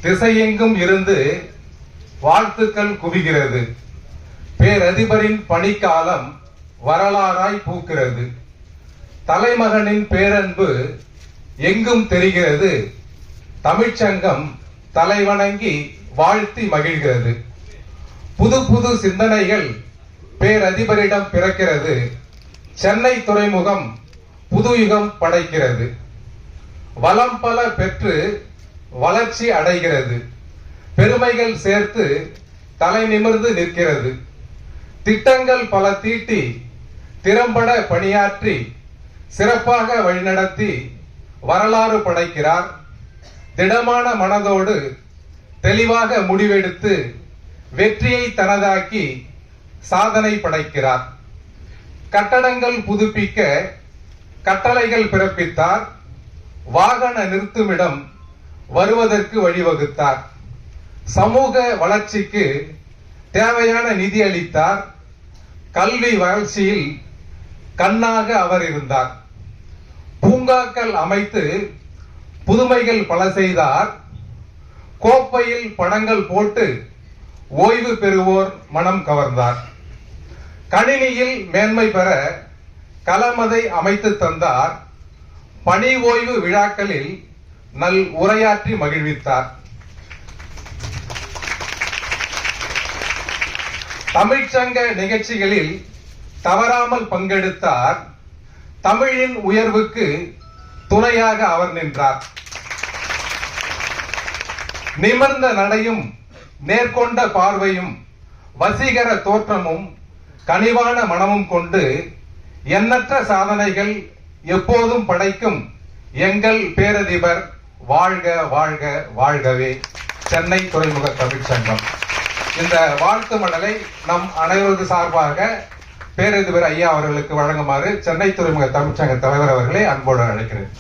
திசையெங்கும் இருந்து வாழ்த்துக்கள் குவிகிறது. பேரதிபரின் பணிக்காலம் வரலாறாய் பூக்கிறது. தலைமகனின் பேரன்பு எங்கும் தெரிகிறது. தமிழ்ச்சங்கம் தலைவணங்கி வாழ்த்தி மகிழ்கிறது. புது புது சிந்தனைகள் பேரதிபரிடம் பிறக்கிறது. சென்னை துறைமுகம் புது யுகம் படைக்கிறது. வளம் பல பெற்று வளர்ச்சி அடைகிறது. பெருமைகள் சேர்த்து தலை நிமிர்ந்து நிற்கிறது. திட்டங்கள் பல தீட்டி திறம்பட பணியாற்றி சிறப்பாக வழிநடத்தி வரலாறு படைக்கிறார். திடமான மனதோடு தெளிவாக முடிவெடுத்து வெற்றியை தனதாக்கி சாதனை படைக்கிறார். கட்டடங்கள் புதுப்பிக்க கட்டளைகள் பிறப்பித்தார். வாகன நிறுத்துமிடம் வருவதற்கு வழிவகுத்தார். சமூக வளர்ச்சிக்கு தேவையான நிதி அளித்தார். கல்வி வளர்ச்சியில் கண்ணாக அவர் இருந்தார். பூங்காக்கள் அமைத்து புதுமைகள் பல செய்தார். கோப்பையில் பணங்கள் போட்டு ஓய்வு பெறுவோர் மனம் கவர்ந்தார். கணினியில் மேன்மை பெற களமதை அமைத்து தந்தார். பணி ஓய்வு விழாக்களில் நல் உரையாற்றி மகிழ்வித்தார். தமிழ்ச்சங்க நிகழ்ச்சிகளில் தவறாமல் பங்கெடுத்தார். தமிழின் உயர்வுக்கு துணையாக அவர் நின்றார். நிமிர்ந்த நடையும் நேர்கொண்ட பார்வையும் வசீகர தோற்றமும் கனிவான மனமும் கொண்டு எண்ணற்ற சாதனைகள் எப்போதும் படைக்கும் எங்கள் பேரதிபர் வாழ்க வாழ்க வாழ்கவே. சென்னை துறைமுக தமிழ்ச்சங்கம். இந்த வாழ்த்து மடலை நம் அனைவரது சார்பாக பேரதிபர் ஐயா அவர்களுக்கு வழங்குமாறு சென்னை துறைமுக தமிழ்ச்சங்க தலைவர் அவர்களை அன்போடு அழைக்கிறேன்.